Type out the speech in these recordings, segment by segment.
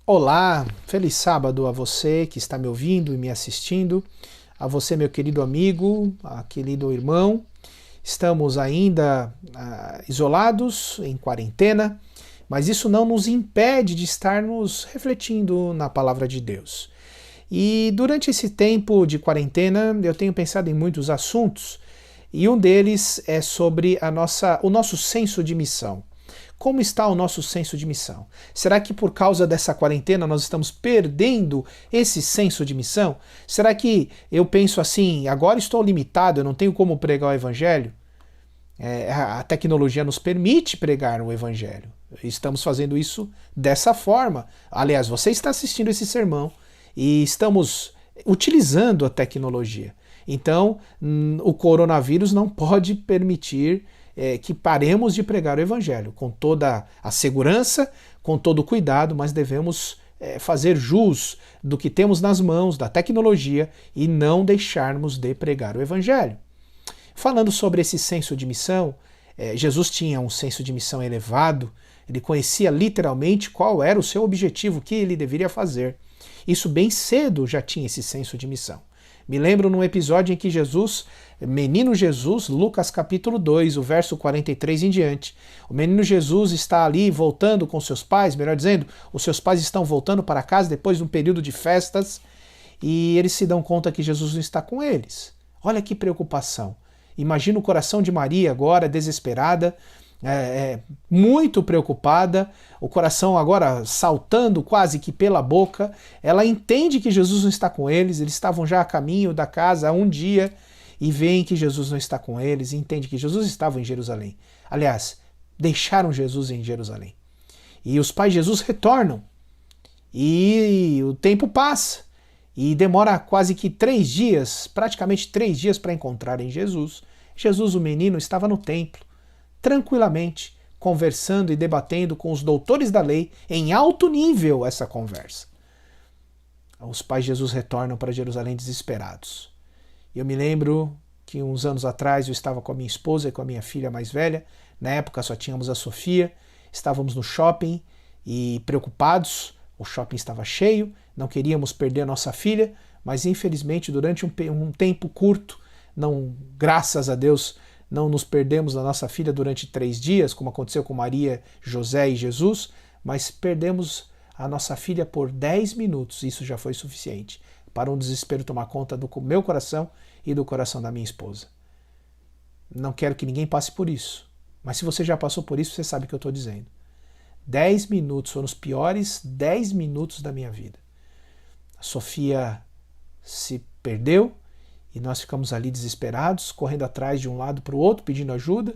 Olá, feliz sábado a você que está me ouvindo e me assistindo, a você, meu querido amigo, querido irmão. Estamos ainda isolados, em quarentena, mas isso não nos impede de estarmos refletindo na palavra de Deus. E durante esse tempo de quarentena, eu tenho pensado em muitos assuntos, e um deles é sobre o nosso senso de missão. Como está o nosso senso de missão? Será que por causa dessa quarentena nós estamos perdendo esse senso de missão? Será que eu penso assim, agora estou limitado, eu não tenho como pregar o evangelho? A tecnologia nos permite pregar o evangelho. Estamos fazendo isso dessa forma. Aliás, você está assistindo esse sermão e estamos utilizando a tecnologia. Então, o coronavírus não pode permitir que paremos de pregar o evangelho, com toda a segurança, com todo o cuidado, mas devemos fazer jus do que temos nas mãos, da tecnologia, e não deixarmos de pregar o evangelho. Falando sobre esse senso de missão, Jesus tinha um senso de missão elevado, ele conhecia literalmente qual era o seu objetivo, o que ele deveria fazer. Isso bem cedo já tinha esse senso de missão. Me lembro num episódio em que Jesus, menino Jesus, Lucas capítulo 2, o verso 43 em diante, o menino Jesus está ali voltando com seus pais, melhor dizendo, os seus pais estão voltando para casa depois de um período de festas e eles se dão conta que Jesus não está com eles. Olha que preocupação. Imagina o coração de Maria agora, desesperada, muito preocupada, o coração agora saltando quase que pela boca. Ela entende que Jesus não está com eles estavam já a caminho da casa há um dia e veem que Jesus não está com eles, e entende que Jesus estava em Jerusalém. Aliás, deixaram Jesus em Jerusalém. E os pais de Jesus retornam e o tempo passa e demora quase que 3 dias, praticamente 3 dias para encontrarem Jesus. Jesus, o menino, estava no templo, tranquilamente, conversando e debatendo com os doutores da lei, em alto nível essa conversa. Os pais de Jesus retornam para Jerusalém desesperados. Eu me lembro que uns anos atrás eu estava com a minha esposa e com a minha filha mais velha, na época só tínhamos a Sofia, estávamos no shopping e preocupados, o shopping estava cheio, não queríamos perder a nossa filha, mas infelizmente durante um tempo curto, graças a Deus, não nos perdemos da nossa filha durante 3 dias, como aconteceu com Maria, José e Jesus, mas perdemos a nossa filha por 10 minutos. Isso já foi suficiente para um desespero tomar conta do meu coração e do coração da minha esposa. Não quero que ninguém passe por isso, mas se você já passou por isso, você sabe o que eu estou dizendo. 10 minutos foram os piores 10 minutos da minha vida. A Sofia se perdeu, e nós ficamos ali desesperados, correndo atrás de um lado para o outro, pedindo ajuda.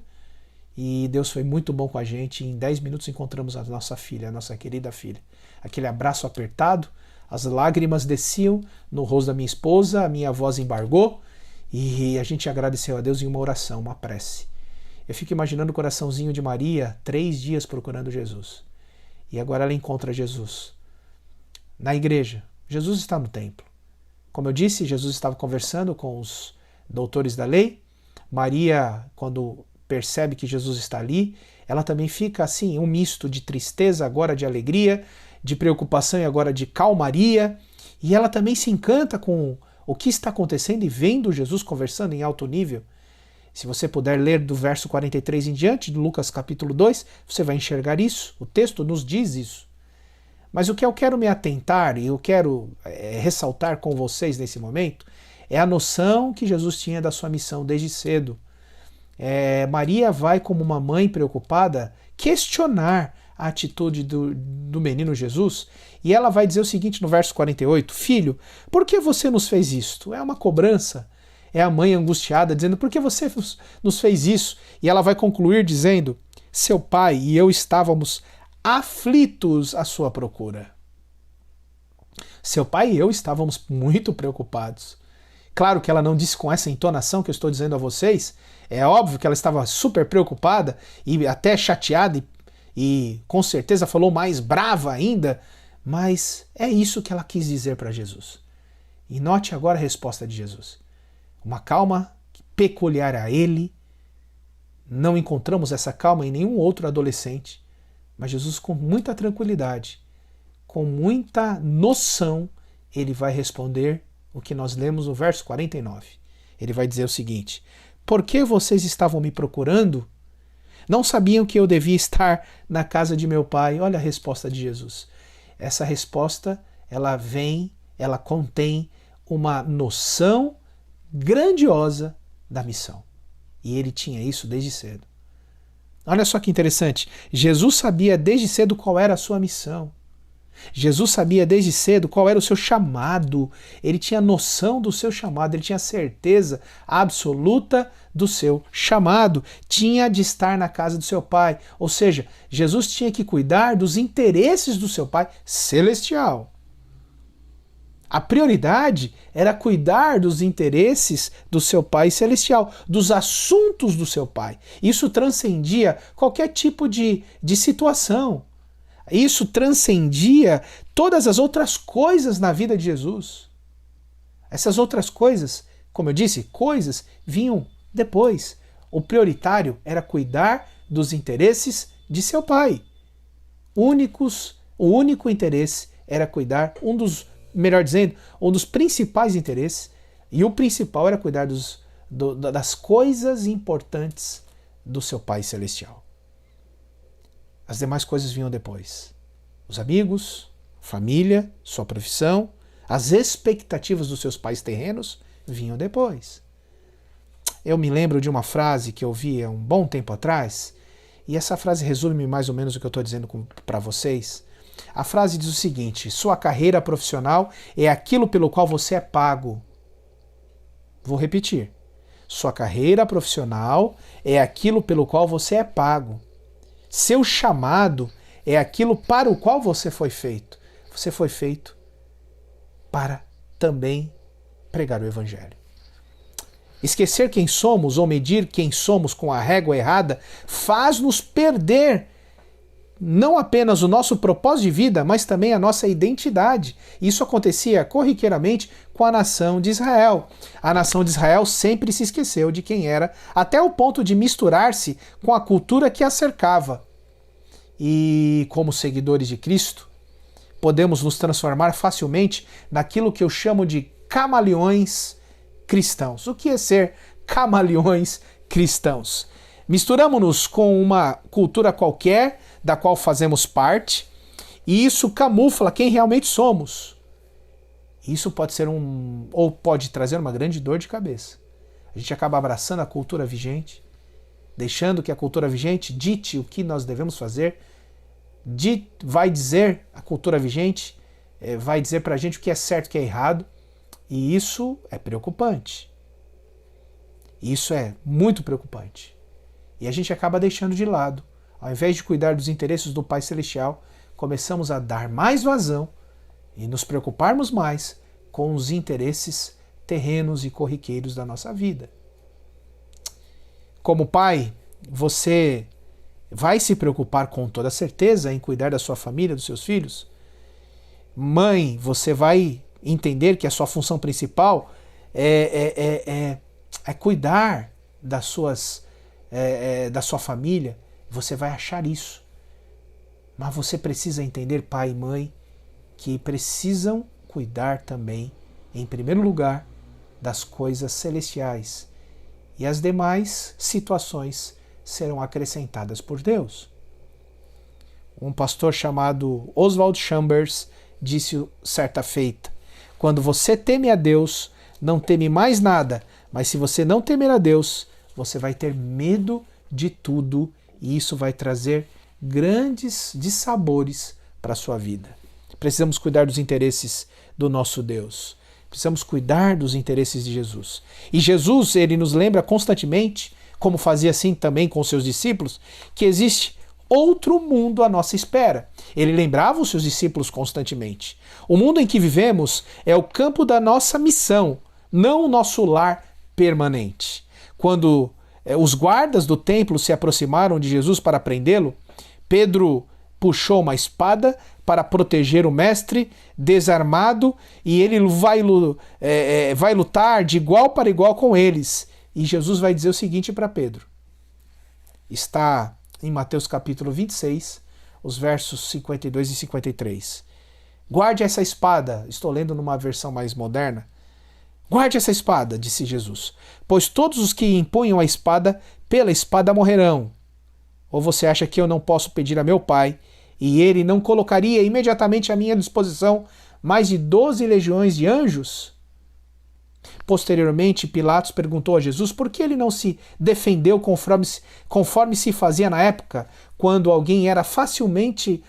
E Deus foi muito bom com a gente. E em 10 minutos encontramos a nossa filha, a nossa querida filha. Aquele abraço apertado, as lágrimas desciam no rosto da minha esposa, a minha voz embargou. E a gente agradeceu a Deus em uma oração, uma prece. Eu fico imaginando o coraçãozinho de Maria, 3 dias procurando Jesus. E agora ela encontra Jesus. Na igreja, Jesus está no templo. Como eu disse, Jesus estava conversando com os doutores da lei. Maria, quando percebe que Jesus está ali, ela também fica assim, um misto de tristeza, agora de alegria, de preocupação e agora de calmaria. E ela também se encanta com o que está acontecendo e vendo Jesus conversando em alto nível. Se você puder ler do verso 43 em diante, de Lucas capítulo 2, você vai enxergar isso. O texto nos diz isso. Mas o que eu quero me atentar e eu quero ressaltar com vocês nesse momento é a noção que Jesus tinha da sua missão desde cedo. Maria vai, como uma mãe preocupada, questionar a atitude do menino Jesus, e ela vai dizer o seguinte no verso 48, filho, por que você nos fez isto? É uma cobrança. É a mãe angustiada dizendo, por que você nos fez isso? E ela vai concluir dizendo, seu pai e eu estávamos aflitos à sua procura. Seu pai e eu estávamos muito preocupados. Claro que ela não disse com essa entonação que eu estou dizendo a vocês. É óbvio que ela estava super preocupada e até chateada e com certeza falou mais brava ainda, mas é isso que ela quis dizer para Jesus. E note agora a resposta de Jesus. Uma calma peculiar a ele. Não encontramos essa calma em nenhum outro adolescente. Mas Jesus, com muita tranquilidade, com muita noção, ele vai responder o que nós lemos no verso 49. Ele vai dizer o seguinte: por que vocês estavam me procurando? Não sabiam que eu devia estar na casa de meu pai? Olha a resposta de Jesus. Essa resposta, ela contém uma noção grandiosa da missão. E ele tinha isso desde cedo. Olha só que interessante. Jesus sabia desde cedo qual era a sua missão. Jesus sabia desde cedo qual era o seu chamado. Ele tinha noção do seu chamado, ele tinha certeza absoluta do seu chamado. Tinha de estar na casa do seu pai. Ou seja, Jesus tinha que cuidar dos interesses do seu pai celestial. A prioridade era cuidar dos interesses do seu pai celestial, dos assuntos do seu pai. Isso transcendia qualquer tipo de situação. Isso transcendia todas as outras coisas na vida de Jesus. Essas outras coisas, como eu disse, coisas vinham depois. O prioritário era cuidar dos interesses de seu pai. O único interesse era cuidar, um dos principais interesses, e o principal era cuidar das coisas importantes do seu Pai Celestial. As demais coisas vinham depois. Os amigos, família, sua profissão, as expectativas dos seus pais terrenos vinham depois. Eu me lembro de uma frase que eu vi há um bom tempo atrás, e essa frase resume mais ou menos o que eu estou dizendo para vocês. A frase diz o seguinte: sua carreira profissional é aquilo pelo qual você é pago. Vou repetir. Sua carreira profissional é aquilo pelo qual você é pago. Seu chamado é aquilo para o qual você foi feito. Você foi feito para também pregar o Evangelho. Esquecer quem somos ou medir quem somos com a régua errada faz-nos perder não apenas o nosso propósito de vida, mas também a nossa identidade. Isso acontecia corriqueiramente com a nação de Israel. A nação de Israel sempre se esqueceu de quem era, até o ponto de misturar-se com a cultura que a cercava. E como seguidores de Cristo, podemos nos transformar facilmente naquilo que eu chamo de camaleões cristãos. O que é ser camaleões cristãos? Misturamos-nos com uma cultura qualquer da qual fazemos parte, e isso camufla quem realmente somos. Isso pode ser ou pode trazer uma grande dor de cabeça. A gente acaba abraçando a cultura vigente, deixando que a cultura vigente dite o que nós devemos fazer, vai dizer, a cultura vigente vai dizer pra gente o que é certo e o que é errado, e isso é preocupante. Isso é muito preocupante. E a gente acaba deixando de lado. Ao invés de cuidar dos interesses do Pai Celestial, começamos a dar mais vazão e nos preocuparmos mais com os interesses terrenos e corriqueiros da nossa vida. Como pai, você vai se preocupar com toda certeza em cuidar da sua família, dos seus filhos? Mãe, você vai entender que a sua função principal é cuidar da sua família. Você vai achar isso. Mas você precisa entender, pai e mãe, que precisam cuidar também, em primeiro lugar, das coisas celestiais. E as demais situações serão acrescentadas por Deus. Um pastor chamado Oswald Chambers disse certa feita: quando você teme a Deus, não teme mais nada, mas se você não temer a Deus, você vai ter medo de tudo, e isso vai trazer grandes dissabores para a sua vida. Precisamos cuidar dos interesses do nosso Deus. Precisamos cuidar dos interesses de Jesus. E Jesus, ele nos lembra constantemente, como fazia assim também com seus discípulos, que existe outro mundo à nossa espera. Ele lembrava os seus discípulos constantemente. O mundo em que vivemos é o campo da nossa missão, não o nosso lar permanente. Quando os guardas do templo se aproximaram de Jesus para prendê-lo, Pedro puxou uma espada para proteger o mestre desarmado, e ele vai lutar de igual para igual com eles. E Jesus vai dizer o seguinte para Pedro. Está em Mateus capítulo 26, os versos 52 e 53. Guarde essa espada. Estou lendo numa versão mais moderna. Guarde essa espada, disse Jesus, pois todos os que empunham a espada, pela espada morrerão. Ou você acha que eu não posso pedir a meu Pai, e ele não colocaria imediatamente à minha disposição mais de 12 legiões de anjos? Posteriormente, Pilatos perguntou a Jesus por que ele não se defendeu conforme se fazia na época, quando alguém era falsamente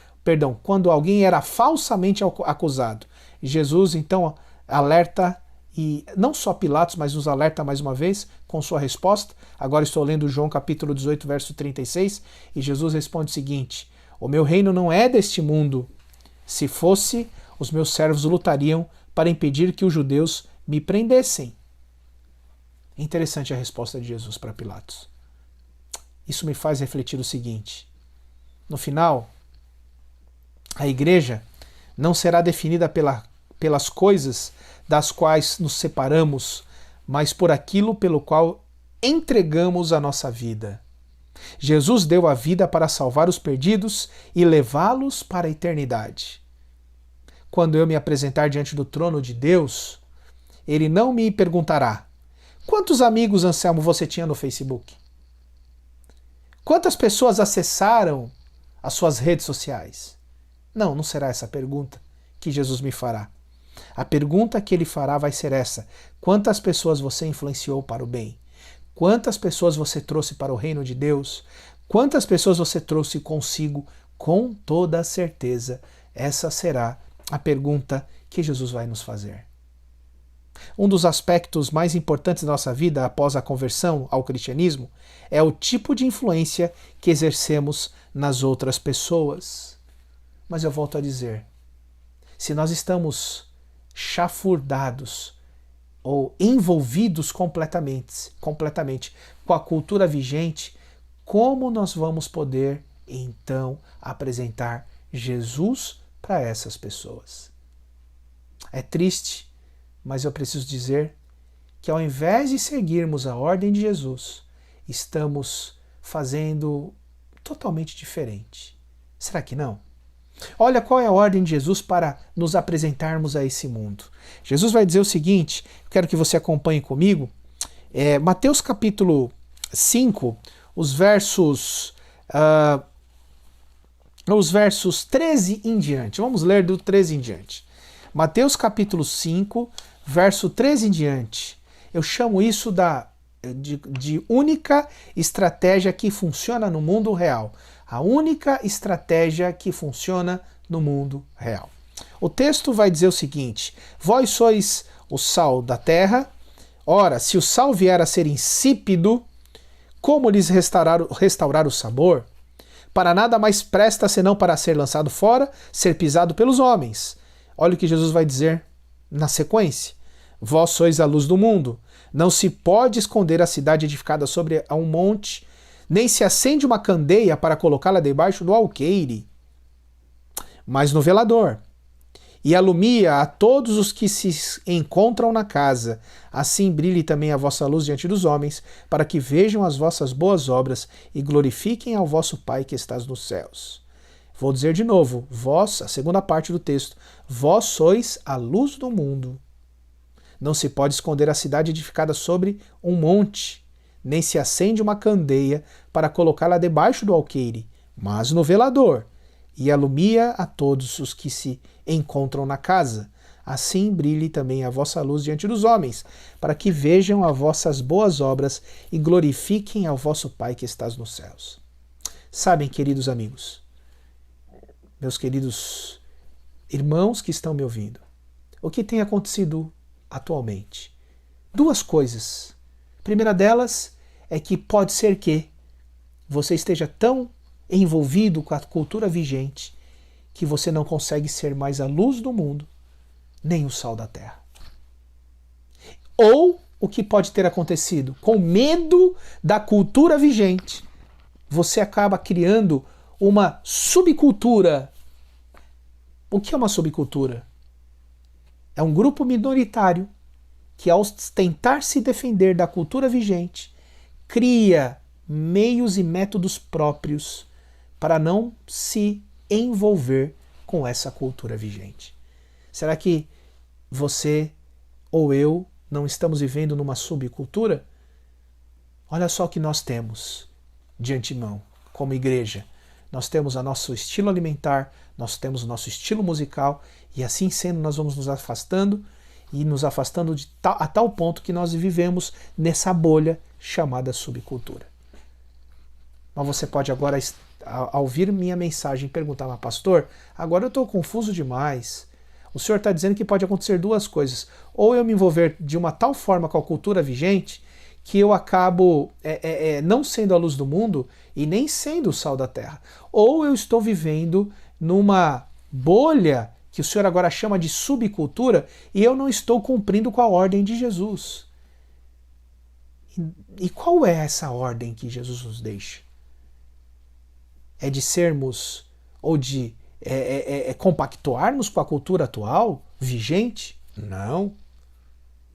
acusado. Jesus, então, alerta, e não só Pilatos, mas nos alerta mais uma vez com sua resposta. Agora estou lendo João capítulo 18, verso 36, e Jesus responde o seguinte: o meu reino não é deste mundo. Se fosse, os meus servos lutariam para impedir que os judeus me prendessem. Interessante a resposta de Jesus para Pilatos. Isso me faz refletir o seguinte: no final, a igreja não será definida pelas coisas das quais nos separamos, mas por aquilo pelo qual entregamos a nossa vida. Jesus deu a vida para salvar os perdidos e levá-los para a eternidade. Quando eu me apresentar diante do trono de Deus, ele não me perguntará: quantos amigos, Anselmo, você tinha no Facebook? Quantas pessoas acessaram as suas redes sociais? Não será essa a pergunta que Jesus me fará. A pergunta que ele fará vai ser essa: quantas pessoas você influenciou para o bem? Quantas pessoas você trouxe para o reino de Deus? Quantas pessoas você trouxe consigo? Com toda certeza, essa será a pergunta que Jesus vai nos fazer. Um dos aspectos mais importantes da nossa vida após a conversão ao cristianismo é o tipo de influência que exercemos nas outras pessoas. Mas eu volto a dizer, se nós estamos chafurdados ou envolvidos completamente com a cultura vigente, como nós vamos poder, então, apresentar Jesus para essas pessoas? É triste, mas eu preciso dizer que ao invés de seguirmos a ordem de Jesus, estamos fazendo totalmente diferente. Será que não? Olha qual é a ordem de Jesus para nos apresentarmos a esse mundo. Jesus vai dizer o seguinte, quero que você acompanhe comigo, Mateus capítulo 5, os versos 13 em diante. Vamos ler do 13 em diante. Mateus capítulo 5, verso 13 em diante. Eu chamo isso de única estratégia que funciona no mundo real. A única estratégia que funciona no mundo real. O texto vai dizer o seguinte: vós sois o sal da terra. Ora, se o sal vier a ser insípido, como lhes restaurar o sabor? Para nada mais presta senão para ser lançado fora, ser pisado pelos homens. Olha o que Jesus vai dizer na sequência. Vós sois a luz do mundo. Não se pode esconder a cidade edificada sobre um monte, nem se acende uma candeia para colocá-la debaixo do alqueire, mas no velador, e alumia a todos os que se encontram na casa. Assim brilhe também a vossa luz diante dos homens, para que vejam as vossas boas obras e glorifiquem ao vosso Pai que estás nos céus. Vou dizer de novo, vós, a segunda parte do texto, vós sois a luz do mundo. Não se pode esconder a cidade edificada sobre um monte, nem se acende uma candeia para colocá-la debaixo do alqueire, mas no velador, e alumia a todos os que se encontram na casa. Assim brilhe também a vossa luz diante dos homens, para que vejam as vossas boas obras e glorifiquem ao vosso Pai que estás nos céus. Sabem, queridos amigos, meus queridos irmãos que estão me ouvindo, o que tem acontecido atualmente? Duas coisas. A primeira delas é que pode ser que você esteja tão envolvido com a cultura vigente que você não consegue ser mais a luz do mundo, nem o sal da terra. Ou o que pode ter acontecido? Com medo da cultura vigente, você acaba criando uma subcultura. O que é uma subcultura? É um grupo minoritário que, ao tentar se defender da cultura vigente, cria meios e métodos próprios para não se envolver com essa cultura vigente. Será que você ou eu não estamos vivendo numa subcultura? Olha só o que nós temos de antemão, como igreja. Nós temos o nosso estilo alimentar, nós temos o nosso estilo musical, e assim sendo nós vamos nos afastando e nos afastando a tal ponto que nós vivemos nessa bolha chamada subcultura. Mas você pode agora, ao ouvir minha mensagem, perguntar, mas pastor, agora eu estou confuso demais. O senhor está dizendo que pode acontecer duas coisas. Ou eu me envolver de uma tal forma com a cultura vigente que eu acabo não sendo a luz do mundo e nem sendo o sal da terra. Ou eu estou vivendo numa bolha que o senhor agora chama de subcultura e eu não estou cumprindo com a ordem de Jesus. E qual é essa ordem que Jesus nos deixa? É de sermos, ou de compactuarmos com a cultura atual, vigente? Não.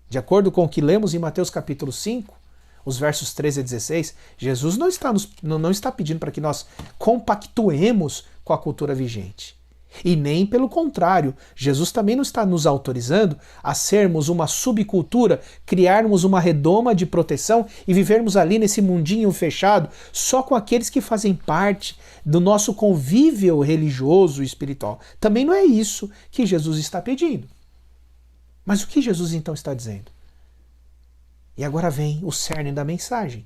De acordo com o que lemos em Mateus capítulo 5, os versos 13 a 16, Jesus não está pedindo para que nós compactuemos com a cultura vigente. E nem pelo contrário, Jesus também não está nos autorizando a sermos uma subcultura, criarmos uma redoma de proteção e vivermos ali nesse mundinho fechado só com aqueles que fazem parte do nosso convívio religioso e espiritual. Também não é isso que Jesus está pedindo. Mas o que Jesus então está dizendo? E agora vem o cerne da mensagem.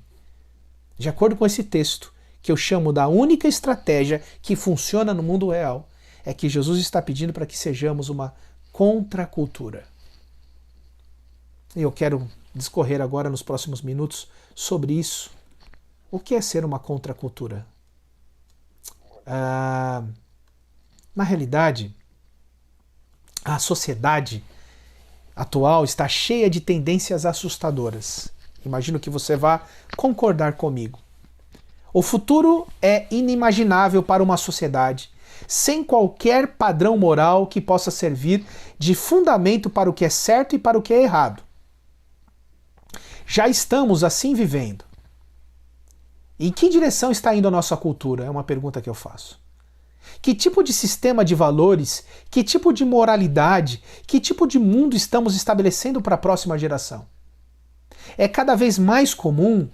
De acordo com esse texto, que eu chamo da única estratégia que funciona no mundo real, é que Jesus está pedindo para que sejamos uma contracultura. E eu quero discorrer agora nos próximos minutos sobre isso. O que é ser uma contracultura? Na realidade, a sociedade atual está cheia de tendências assustadoras. Imagino que você vá concordar comigo. O futuro é inimaginável para uma sociedade sem qualquer padrão moral que possa servir de fundamento para o que é certo e para o que é errado. Já estamos assim vivendo. Em que direção está indo a nossa cultura? É uma pergunta que eu faço. Que tipo de sistema de valores, que tipo de moralidade, que tipo de mundo estamos estabelecendo para a próxima geração? É cada vez mais comum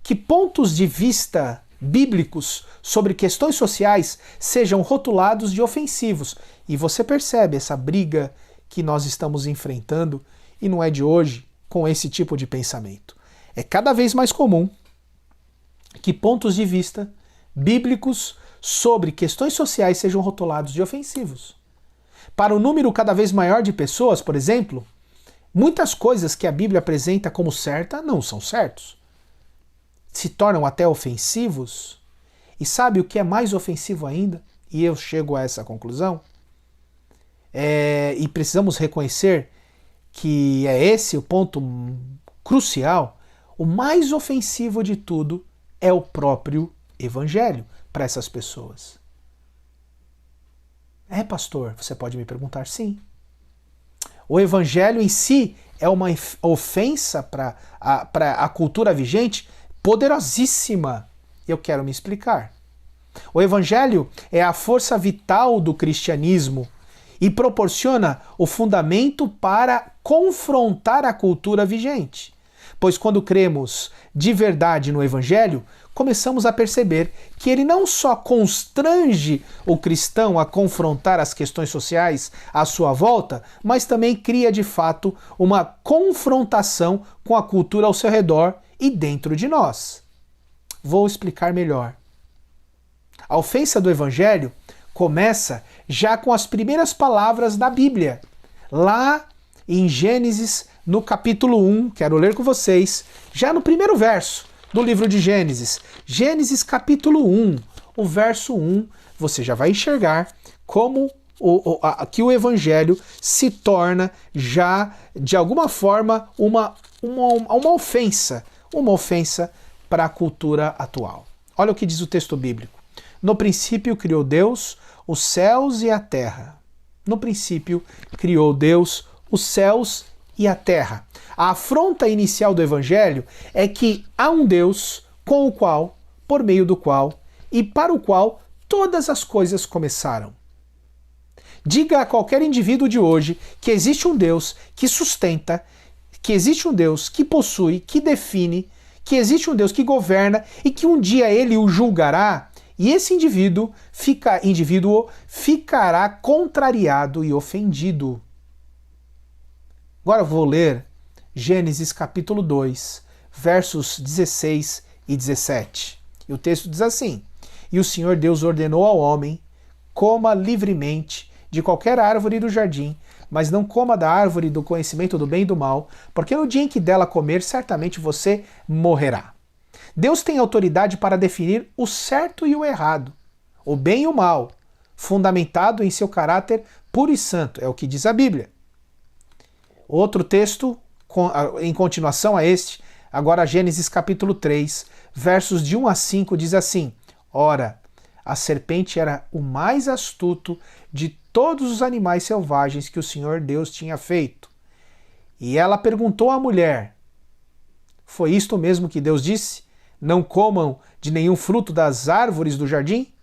que pontos de vista bíblicos sobre questões sociais sejam rotulados de ofensivos. E você percebe essa briga que nós estamos enfrentando, e não é de hoje, com esse tipo de pensamento. É cada vez mais comum que pontos de vista bíblicos sobre questões sociais sejam rotulados de ofensivos. Para o número cada vez maior de pessoas, por exemplo, muitas coisas que a Bíblia apresenta como certa não são certos. Se tornam até ofensivos. E sabe o que é mais ofensivo ainda? E eu chego a essa conclusão. E precisamos reconhecer que é esse o ponto crucial. O mais ofensivo de tudo é o próprio Evangelho para essas pessoas. Pastor, você pode me perguntar? Sim. O Evangelho em si é uma ofensa para a cultura vigente poderosíssima. Eu quero me explicar. O Evangelho é a força vital do cristianismo e proporciona o fundamento para confrontar a cultura vigente. Pois quando cremos de verdade no Evangelho, começamos a perceber que ele não só constrange o cristão a confrontar as questões sociais à sua volta, mas também cria de fato uma confrontação com a cultura ao seu redor e dentro de nós. Vou explicar melhor. A ofensa do Evangelho começa já com as primeiras palavras da Bíblia. Lá em Gênesis, no capítulo 1, quero ler com vocês, já no primeiro verso do livro de Gênesis. Gênesis capítulo 1, o verso 1, você já vai enxergar como que o Evangelho se torna já, de alguma forma, uma ofensa. Uma ofensa para a cultura atual. Olha o que diz o texto bíblico. No princípio criou Deus os céus e a terra. No princípio criou Deus os céus e a terra. A afronta inicial do Evangelho é que há um Deus com o qual, por meio do qual e para o qual todas as coisas começaram. Diga a qualquer indivíduo de hoje que existe um Deus que sustenta, que existe um Deus que possui, que define, que existe um Deus que governa e que um dia ele o julgará, e esse indivíduo ficará contrariado e ofendido. Agora eu vou ler Gênesis capítulo 2, versos 16 e 17. E o texto diz assim: E o Senhor Deus ordenou ao homem: coma livremente de qualquer árvore do jardim, mas não coma da árvore do conhecimento do bem e do mal, porque no dia em que dela comer, certamente você morrerá. Deus tem autoridade para definir o certo e o errado, o bem e o mal, fundamentado em seu caráter puro e santo, é o que diz a Bíblia. Outro texto, em continuação a este, agora Gênesis capítulo 3, versos de 1 a 5, diz assim: Ora, a serpente era o mais astuto de todos os animais selvagens que o Senhor Deus tinha feito. E ela perguntou à mulher: Foi isto mesmo que Deus disse? Não comam de nenhum fruto das árvores do jardim?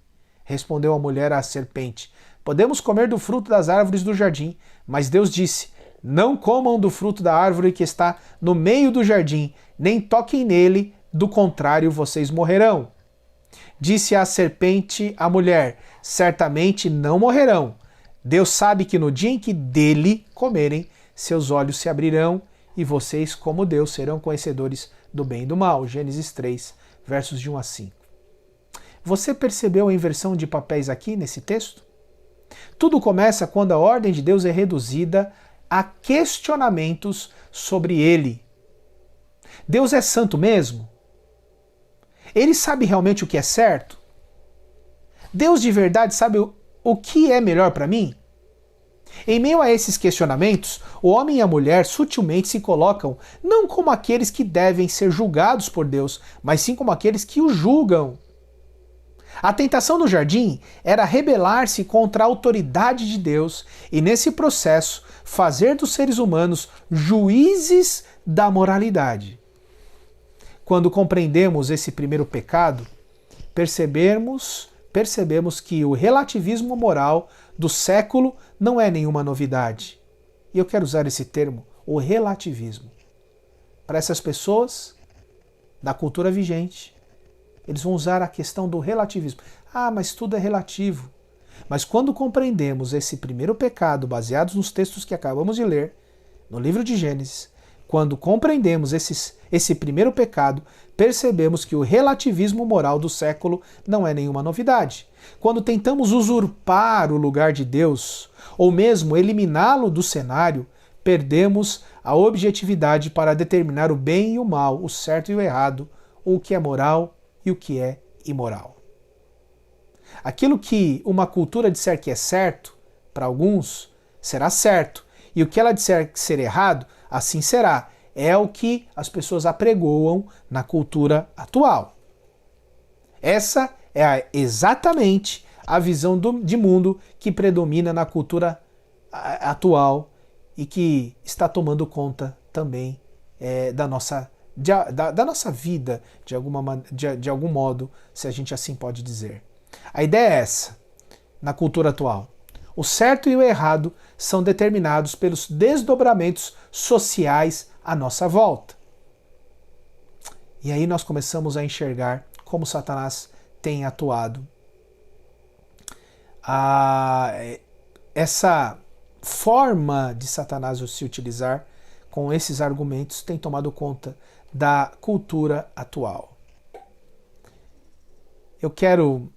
Respondeu a mulher à serpente: Podemos comer do fruto das árvores do jardim, mas Deus disse: Não comam do fruto da árvore que está no meio do jardim, nem toquem nele, do contrário vocês morrerão. Disse a serpente à mulher: Certamente não morrerão. Deus sabe que no dia em que dele comerem, seus olhos se abrirão e vocês, como Deus, serão conhecedores do bem e do mal. Gênesis 3, versos de 1 a 5. Você percebeu a inversão de papéis aqui nesse texto? Tudo começa quando a ordem de Deus é reduzida a questionamentos sobre ele. Deus é santo mesmo? Ele sabe realmente o que é certo? Deus de verdade sabe o que é melhor para mim? Em meio a esses questionamentos, o homem e a mulher sutilmente se colocam não como aqueles que devem ser julgados por Deus, mas sim como aqueles que o julgam. A tentação do jardim era rebelar-se contra a autoridade de Deus e, nesse processo, fazer dos seres humanos juízes da moralidade. Quando compreendemos esse primeiro pecado, percebemos que o relativismo moral do século não é nenhuma novidade. E eu quero usar esse termo, o relativismo. Para essas pessoas da cultura vigente, eles vão usar a questão do relativismo. Ah, mas tudo é relativo. Mas quando compreendemos esse primeiro pecado, baseados nos textos que acabamos de ler, no livro de Gênesis, quando compreendemos esse primeiro pecado, percebemos que o relativismo moral do século não é nenhuma novidade. Quando tentamos usurpar o lugar de Deus, ou mesmo eliminá-lo do cenário, perdemos a objetividade para determinar o bem e o mal, o certo e o errado, o que é moral e o que é imoral. Aquilo que uma cultura disser que é certo, para alguns, será certo, e o que ela disser ser errado, assim será. É o que as pessoas apregoam na cultura atual. Essa é exatamente a visão de mundo que predomina na cultura atual e que está tomando conta também da nossa vida, de algum modo, se a gente assim pode dizer. A ideia é essa, na cultura atual. O certo e o errado são determinados pelos desdobramentos sociais à nossa volta. E aí nós começamos a enxergar como Satanás tem atuado. Essa forma de Satanás se utilizar com esses argumentos tem tomado conta da cultura atual. Eu quero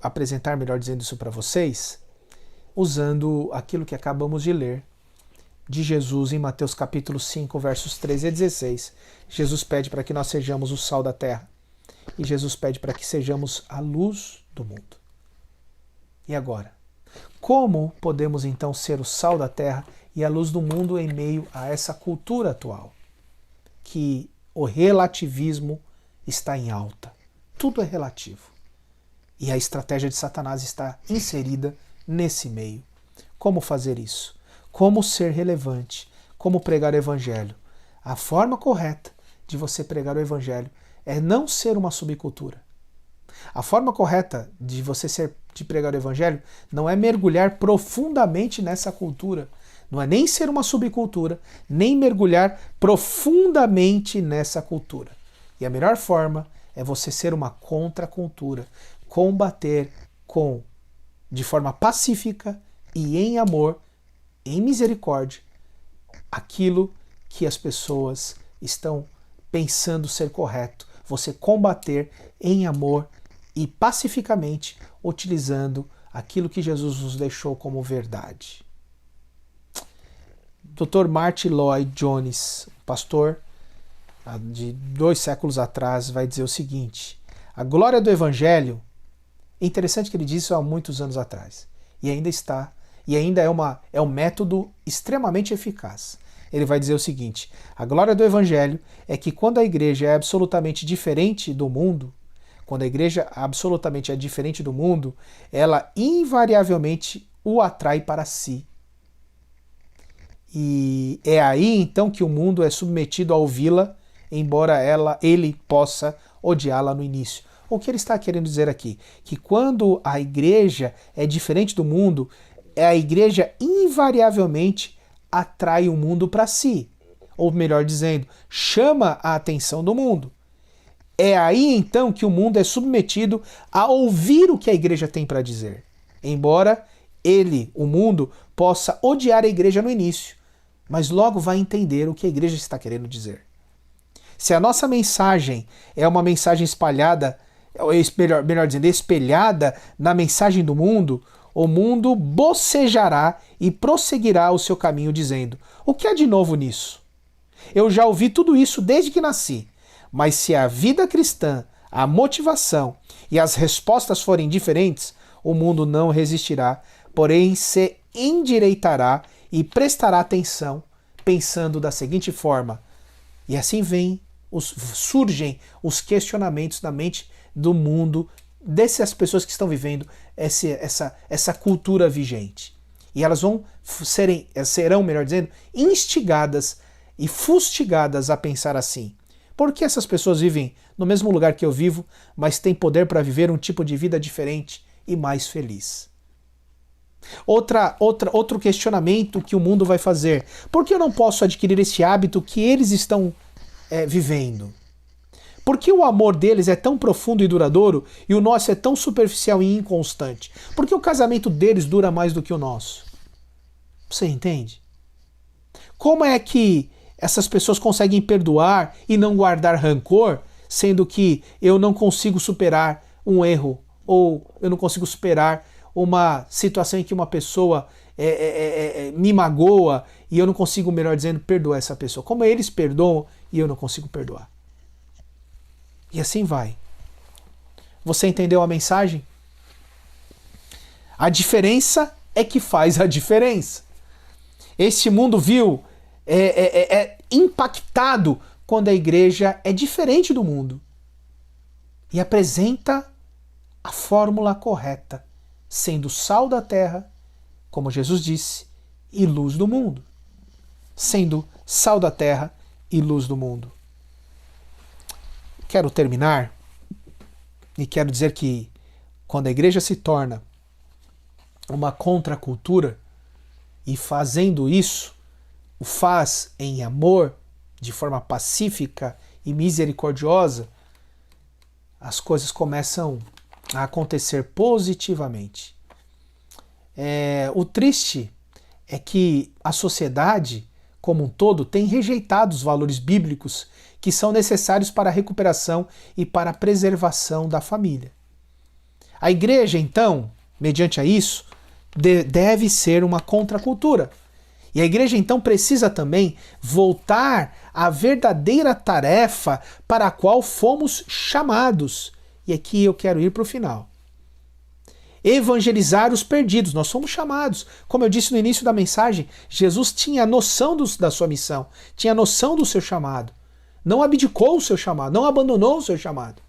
apresentar melhor dizendo isso para vocês, usando aquilo que acabamos de ler de Jesus em Mateus capítulo 5, versos 13 a 16. Jesus pede para que nós sejamos o sal da terra. E Jesus pede para que sejamos a luz do mundo. E agora? Como podemos então ser o sal da terra e a luz do mundo em meio a essa cultura atual? Que o relativismo está em alta. Tudo é relativo. E a estratégia de Satanás está inserida nesse meio. Como fazer isso? Como ser relevante? Como pregar o evangelho? A forma correta de você pregar o evangelho é não ser uma subcultura. A forma correta de pregar o evangelho não é mergulhar profundamente nessa cultura. Não é nem ser uma subcultura, nem mergulhar profundamente nessa cultura. E a melhor forma é você ser uma contracultura, combater de forma pacífica e em amor, em misericórdia, aquilo que as pessoas estão pensando ser correto. Você combater em amor e pacificamente, utilizando aquilo que Jesus nos deixou como verdade. Dr. Martyn Lloyd-Jones, pastor de 2 séculos atrás, vai dizer o seguinte: a glória do Evangelho, é interessante que ele disse isso há muitos anos atrás, e ainda é um método extremamente eficaz. Ele vai dizer o seguinte: a glória do Evangelho é que quando a igreja é absolutamente diferente do mundo, ela invariavelmente o atrai para si. E é aí então que o mundo é submetido a ouvi-la, embora ele possa odiá-la no início. O que ele está querendo dizer aqui? Que quando a igreja é diferente do mundo, a igreja invariavelmente atrai o mundo para si. Ou melhor dizendo, chama a atenção do mundo. É aí então que o mundo é submetido a ouvir o que a igreja tem para dizer. Embora o mundo, possa odiar a igreja no início, mas logo vai entender o que a igreja está querendo dizer. Se a nossa mensagem é uma mensagem espalhada, melhor dizendo, espelhada na mensagem do mundo, o mundo bocejará e prosseguirá o seu caminho dizendo: o que há de novo nisso? Eu já ouvi tudo isso desde que nasci, mas se a vida cristã, a motivação e as respostas forem diferentes, o mundo não resistirá, porém se endireitará e prestará atenção, pensando da seguinte forma. E assim surgem os questionamentos na mente do mundo, dessas pessoas que estão vivendo essa cultura vigente. E elas serão, melhor dizendo, instigadas e fustigadas a pensar assim. Por que essas pessoas vivem no mesmo lugar que eu vivo, mas têm poder para viver um tipo de vida diferente e mais feliz? Outro questionamento que o mundo vai fazer: por que eu não posso adquirir esse hábito que eles estão vivendo? Por que o amor deles é tão profundo e duradouro e o nosso é tão superficial e inconstante? Por que o casamento deles dura mais do que o nosso? Você entende? Como é que essas pessoas conseguem perdoar e não guardar rancor, sendo que eu não consigo superar um erro, ou eu não consigo superar uma situação em que uma pessoa me magoa e eu não consigo, melhor dizendo, perdoar essa pessoa? Como eles perdoam e eu não consigo perdoar? E assim vai. Você entendeu a mensagem? A diferença é que faz a diferença. Este mundo é impactado quando a igreja é diferente do mundo e apresenta a fórmula correta, sendo sal da terra, como Jesus disse, e luz do mundo. Sendo sal da terra e luz do mundo. Quero terminar e quero dizer que quando a igreja se torna uma contracultura e fazendo isso, o faz em amor, de forma pacífica e misericordiosa, as coisas começam a acontecer positivamente. O triste é que a sociedade, como um todo, tem rejeitado os valores bíblicos que são necessários para a recuperação e para a preservação da família. A igreja, então, mediante a isso, deve ser uma contracultura. E a igreja, então, precisa também voltar à verdadeira tarefa para a qual fomos chamados. E aqui eu quero ir para o final. Evangelizar os perdidos. Nós somos chamados. Como eu disse no início da mensagem, Jesus tinha noção da sua missão, tinha noção do seu chamado. Não abdicou o seu chamado, não abandonou o seu chamado.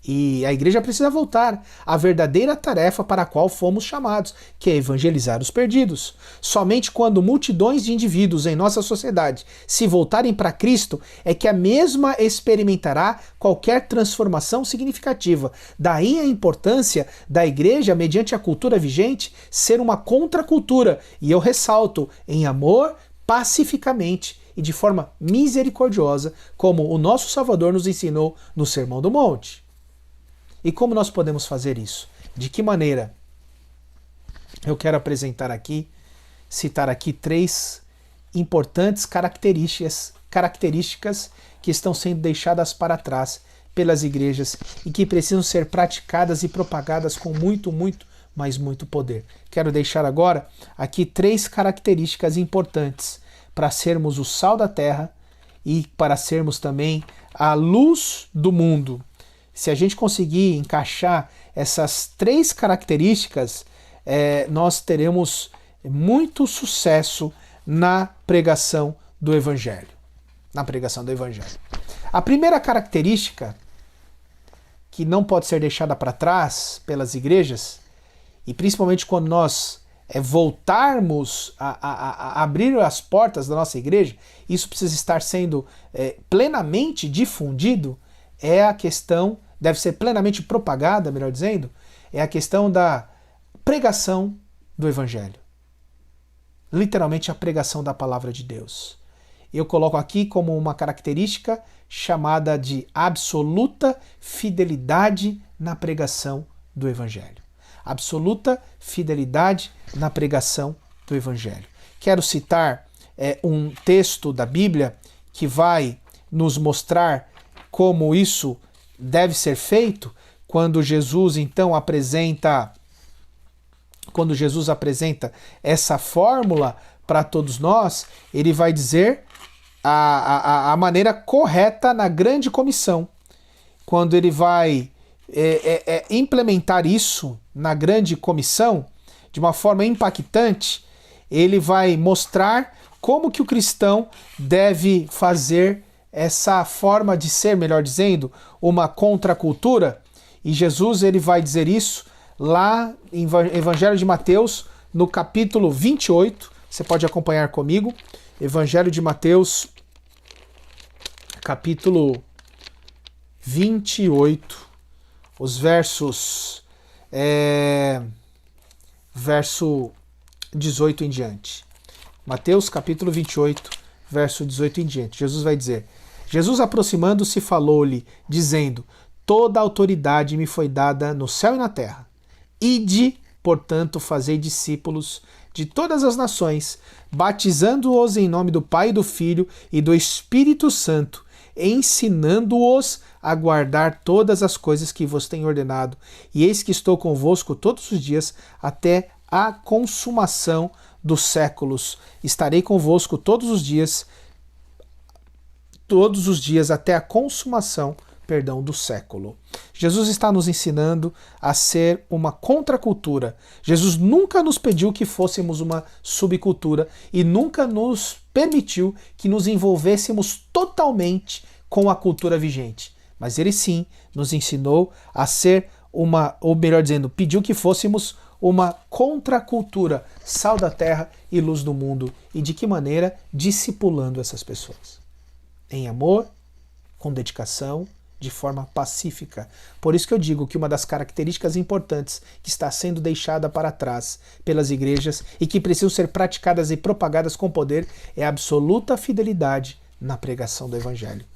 E a igreja precisa voltar à verdadeira tarefa para a qual fomos chamados, que é evangelizar os perdidos. Somente quando multidões de indivíduos em nossa sociedade se voltarem para Cristo é que a mesma experimentará qualquer transformação significativa. Daí a importância da igreja, mediante a cultura vigente, ser uma contracultura, e eu ressalto, em amor, pacificamente e de forma misericordiosa, como o nosso Salvador nos ensinou no Sermão do Monte. E como nós podemos fazer isso? De que maneira? Eu quero apresentar aqui, citar aqui 3 importantes características que estão sendo deixadas para trás pelas igrejas e que precisam ser praticadas e propagadas com muito, mas muito poder. Quero deixar agora aqui 3 características importantes para sermos o sal da terra e para sermos também a luz do mundo. Se a gente conseguir encaixar essas 3 características, nós teremos muito sucesso na pregação do Evangelho. A primeira característica, que não pode ser deixada para trás pelas igrejas, e principalmente quando nós voltarmos a abrir as portas da nossa igreja, isso precisa estar sendo plenamente difundido, é a questão, deve ser plenamente propagada, melhor dizendo, é a questão da pregação do Evangelho. Literalmente a pregação da palavra de Deus. Eu coloco aqui como uma característica chamada de absoluta fidelidade na pregação do Evangelho. Absoluta fidelidade na pregação do Evangelho. Quero citar um texto da Bíblia que vai nos mostrar como isso deve ser feito, quando Jesus então apresenta essa fórmula para todos nós. Ele vai dizer a maneira correta na grande comissão. Quando ele vai implementar isso na grande comissão, de uma forma impactante, ele vai mostrar como que o cristão deve fazer essa forma de ser, melhor dizendo, uma contracultura. E Jesus ele vai dizer isso lá em Evangelho de Mateus, no capítulo 28. Você pode acompanhar comigo. Evangelho de Mateus, capítulo 28, os verso 18 em diante. Mateus, capítulo 28, verso 18 em diante. Jesus vai dizer: Jesus, aproximando-se, falou-lhe, dizendo: toda a autoridade me foi dada no céu e na terra. Ide, portanto, fazei discípulos de todas as nações, batizando-os em nome do Pai, do Filho e do Espírito Santo, ensinando-os a guardar todas as coisas que vos tenho ordenado. E eis que estou convosco todos os dias até a consumação dos séculos. Estarei convosco todos os dias até a consumação, do século. Jesus está nos ensinando a ser uma contracultura. Jesus nunca nos pediu que fôssemos uma subcultura e nunca nos permitiu que nos envolvêssemos totalmente com a cultura vigente. Mas ele sim nos ensinou a ser ou melhor dizendo, pediu que fôssemos uma contracultura, sal da terra e luz do mundo. E de que maneira? Discipulando essas pessoas. Em amor, com dedicação, de forma pacífica. Por isso que eu digo que uma das características importantes que está sendo deixada para trás pelas igrejas e que precisam ser praticadas e propagadas com poder é a absoluta fidelidade na pregação do Evangelho.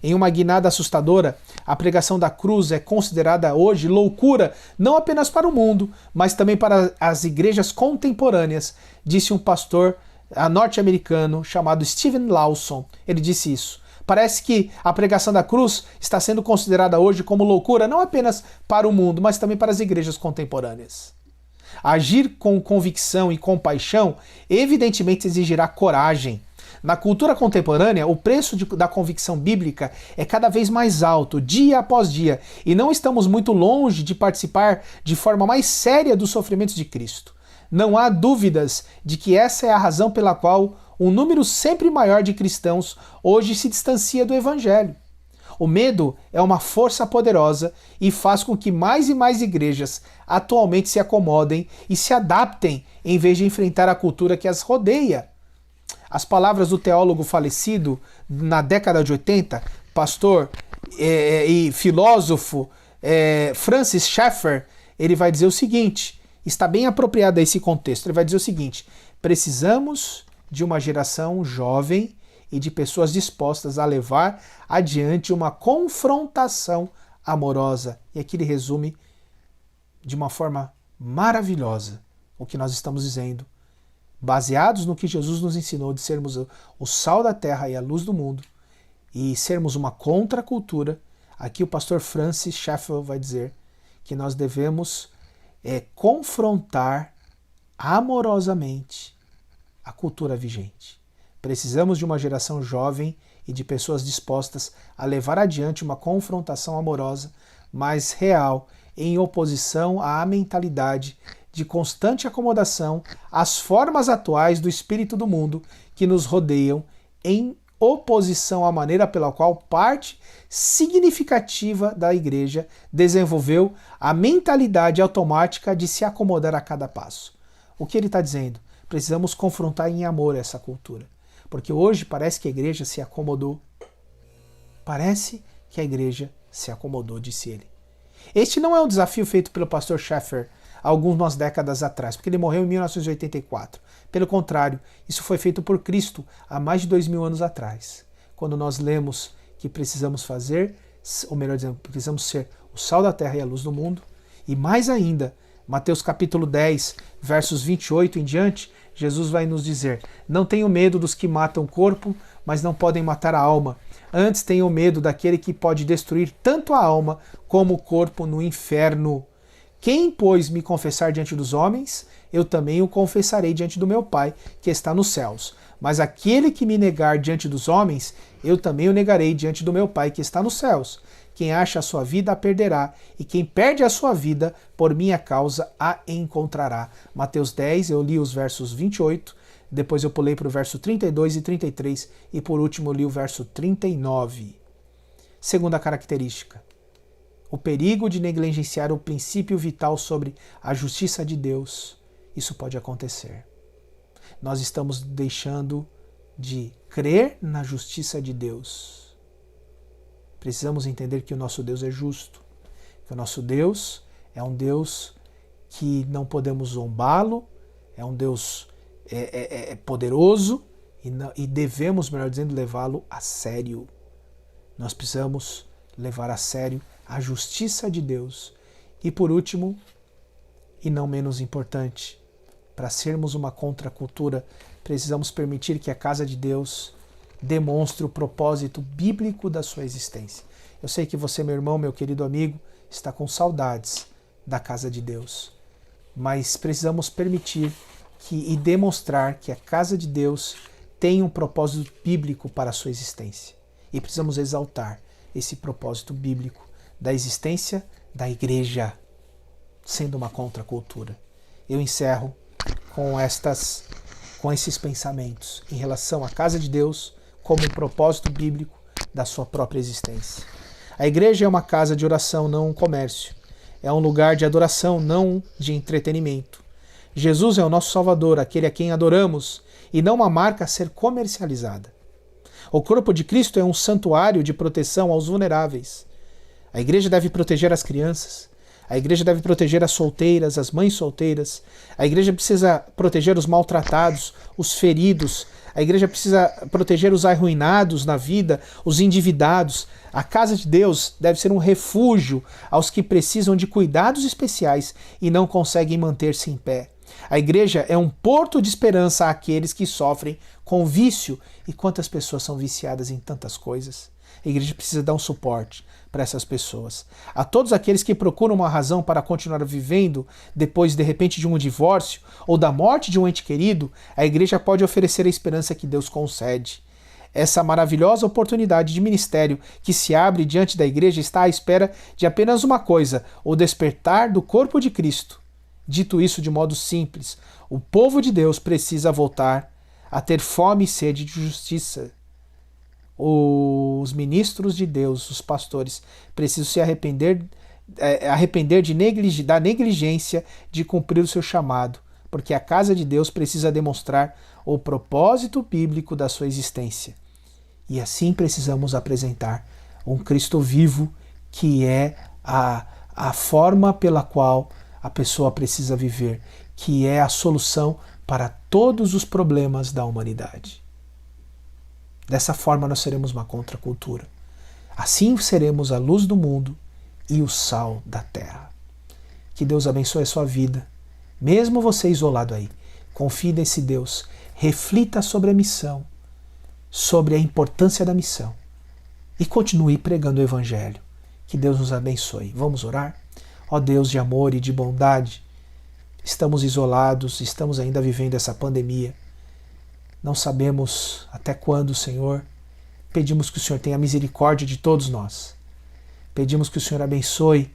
Em uma guinada assustadora, a pregação da cruz é considerada hoje loucura, não apenas para o mundo, mas também para as igrejas contemporâneas, disse um pastor norte-americano chamado Steven Lawson. Ele disse isso. Parece que a pregação da cruz está sendo considerada hoje como loucura, não apenas para o mundo, mas também para as igrejas contemporâneas. Agir com convicção e compaixão evidentemente exigirá coragem. Na cultura contemporânea, o preço da convicção bíblica é cada vez mais alto, dia após dia, e não estamos muito longe de participar de forma mais séria dos sofrimentos de Cristo. Não há dúvidas de que essa é a razão pela qual um número sempre maior de cristãos hoje se distancia do Evangelho. O medo é uma força poderosa e faz com que mais e mais igrejas atualmente se acomodem e se adaptem em vez de enfrentar a cultura que as rodeia. As palavras do teólogo falecido na década de 80, pastor e filósofo Francis Schaeffer, ele vai dizer o seguinte, está bem apropriado a esse contexto, ele vai dizer o seguinte: precisamos de uma geração jovem e de pessoas dispostas a levar adiante uma confrontação amorosa. E aqui ele resume de uma forma maravilhosa o que nós estamos dizendo, baseados no que Jesus nos ensinou de sermos o sal da terra e a luz do mundo e sermos uma contracultura. Aqui o pastor Francis Schaeffer vai dizer que nós devemos confrontar amorosamente a cultura vigente. Precisamos de uma geração jovem e de pessoas dispostas a levar adiante uma confrontação amorosa, mas real, em oposição à mentalidade de constante acomodação às formas atuais do espírito do mundo que nos rodeiam, em oposição à maneira pela qual parte significativa da igreja desenvolveu a mentalidade automática de se acomodar a cada passo. O que ele está dizendo? Precisamos confrontar em amor essa cultura. Porque hoje parece que a igreja se acomodou. Parece que a igreja se acomodou, disse ele. Este não é um desafio feito pelo pastor Schaeffer algumas décadas atrás, porque ele morreu em 1984. Pelo contrário, isso foi feito por Cristo há mais de 2000 anos atrás. Quando nós lemos que precisamos fazer, ou melhor dizendo, precisamos ser o sal da terra e a luz do mundo, e mais ainda, Mateus capítulo 10, versos 28 em diante, Jesus vai nos dizer: não tenham medo dos que matam o corpo, mas não podem matar a alma. Antes tenham medo daquele que pode destruir tanto a alma como o corpo no inferno. Quem, pois, me confessar diante dos homens, eu também o confessarei diante do meu Pai, que está nos céus. Mas aquele que me negar diante dos homens, eu também o negarei diante do meu Pai, que está nos céus. Quem acha a sua vida a perderá, e quem perde a sua vida, por minha causa, a encontrará. Mateus 10, eu li os versos 28, depois eu pulei para o verso 32 e 33, e por último eu li o verso 39. Segunda característica: o perigo de negligenciar o princípio vital sobre a justiça de Deus. Isso pode acontecer. Nós estamos deixando de crer na justiça de Deus. Precisamos entender que o nosso Deus é justo, que o nosso Deus é um Deus que não podemos zombá-lo, é um Deus poderoso e devemos, melhor dizendo, levá-lo a sério. Nós precisamos levar a sério a justiça de Deus. E por último, e não menos importante, para sermos uma contracultura, precisamos permitir que a casa de Deus demonstre o propósito bíblico da sua existência. Eu sei que você, meu irmão, meu querido amigo, está com saudades da casa de Deus, mas precisamos permitir e demonstrar que a casa de Deus tem um propósito bíblico para a sua existência. E precisamos exaltar esse propósito bíblico da existência da igreja, sendo uma contracultura. Eu encerro com esses pensamentos em relação à casa de Deus como um propósito bíblico da sua própria existência. A igreja é uma casa de oração, não um comércio. É um lugar de adoração, não de entretenimento. Jesus é o nosso Salvador, aquele a quem adoramos, e não uma marca a ser comercializada. O corpo de Cristo é um santuário de proteção aos vulneráveis. A igreja deve proteger as crianças. A igreja deve proteger as solteiras, as mães solteiras. A igreja precisa proteger os maltratados, os feridos. A igreja precisa proteger os arruinados na vida, os endividados. A casa de Deus deve ser um refúgio aos que precisam de cuidados especiais e não conseguem manter-se em pé. A igreja é um porto de esperança àqueles que sofrem com vício. E quantas pessoas são viciadas em tantas coisas? A igreja precisa dar um suporte para essas pessoas. A todos aqueles que procuram uma razão para continuar vivendo depois, de repente, de um divórcio ou da morte de um ente querido, a igreja pode oferecer a esperança que Deus concede. Essa maravilhosa oportunidade de ministério que se abre diante da igreja está à espera de apenas uma coisa: o despertar do corpo de Cristo. Dito isso de modo simples, o povo de Deus precisa voltar a ter fome e sede de justiça. os ministros de Deus, os pastores, precisam se arrepender da negligência de cumprir o seu chamado, porque a casa de Deus precisa demonstrar o propósito bíblico da sua existência. E assim precisamos apresentar um Cristo vivo, que é a forma pela qual a pessoa precisa viver, que é a solução para todos os problemas da humanidade. Dessa forma nós seremos uma contracultura. Assim seremos a luz do mundo e o sal da terra. Que Deus abençoe a sua vida. Mesmo você isolado aí, confie nesse Deus. Reflita sobre a missão, sobre a importância da missão. E continue pregando o Evangelho. Que Deus nos abençoe. Vamos orar? Ó Deus de amor e de bondade, estamos isolados, estamos ainda vivendo essa pandemia. Não sabemos até quando, Senhor. Pedimos que o Senhor tenha misericórdia de todos nós. Pedimos que o Senhor abençoe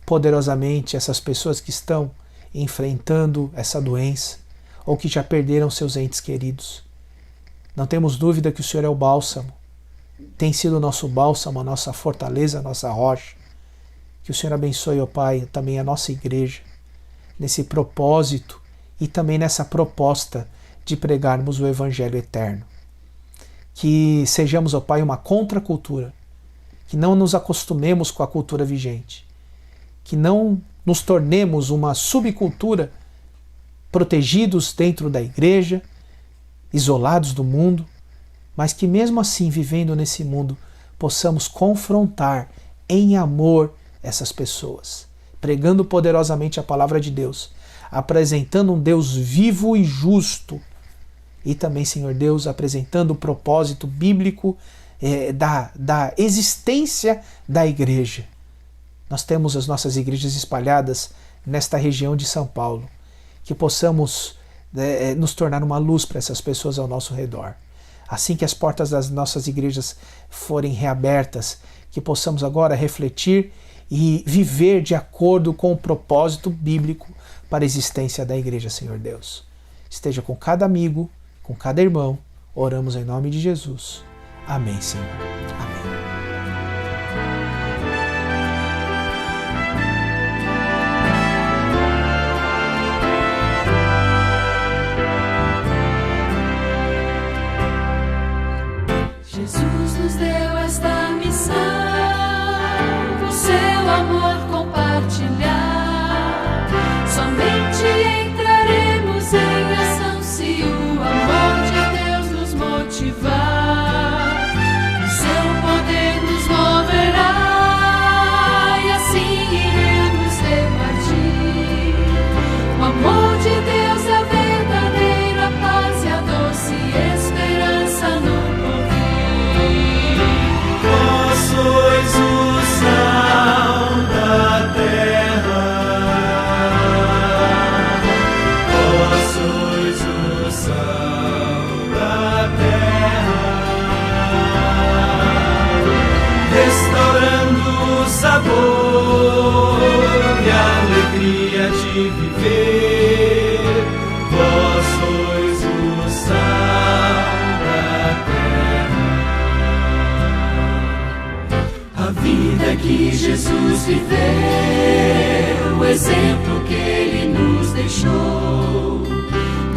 poderosamente essas pessoas que estão enfrentando essa doença ou que já perderam seus entes queridos. Não temos dúvida que o Senhor é o bálsamo. Tem sido o nosso bálsamo, a nossa fortaleza, a nossa rocha. Que o Senhor abençoe, ó Pai, também a nossa igreja, nesse propósito e também nessa proposta de pregarmos o Evangelho eterno. Que sejamos, ó Pai, uma contracultura, que não nos acostumemos com a cultura vigente, que não nos tornemos uma subcultura, protegidos dentro da igreja, isolados do mundo, mas que mesmo assim, vivendo nesse mundo, possamos confrontar em amor essas pessoas, pregando poderosamente a palavra de Deus, apresentando um Deus vivo e justo, e também, Senhor Deus, apresentando o propósito bíblico da existência da igreja. Nós temos as nossas igrejas espalhadas nesta região de São Paulo, que possamos nos tornar uma luz para essas pessoas ao nosso redor. Assim que as portas das nossas igrejas forem reabertas, que possamos agora refletir e viver de acordo com o propósito bíblico para a existência da igreja, Senhor Deus. Esteja com cada amigo, com cada irmão. Oramos em nome de Jesus. Amém, Senhor. Amém. Jesus nos deu esta missão, o seu amor compartilhar. Somente entraremos em ação se o amor de Deus nos motivar. O seu poder nos moverá e assim iremos repartir. O amor de Deus é a verdadeira paz e a doce esperança no sois o sal da terra, vós sois o sal da terra, restaurando o sabor e a alegria de viver. Vós sois o sal da terra. A vida que Jesus viveu, o exemplo que Ele nos deixou,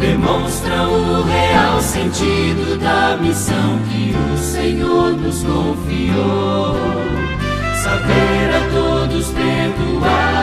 demonstra o real sentido da missão que o Senhor nos confiou. Saber a todos perdoar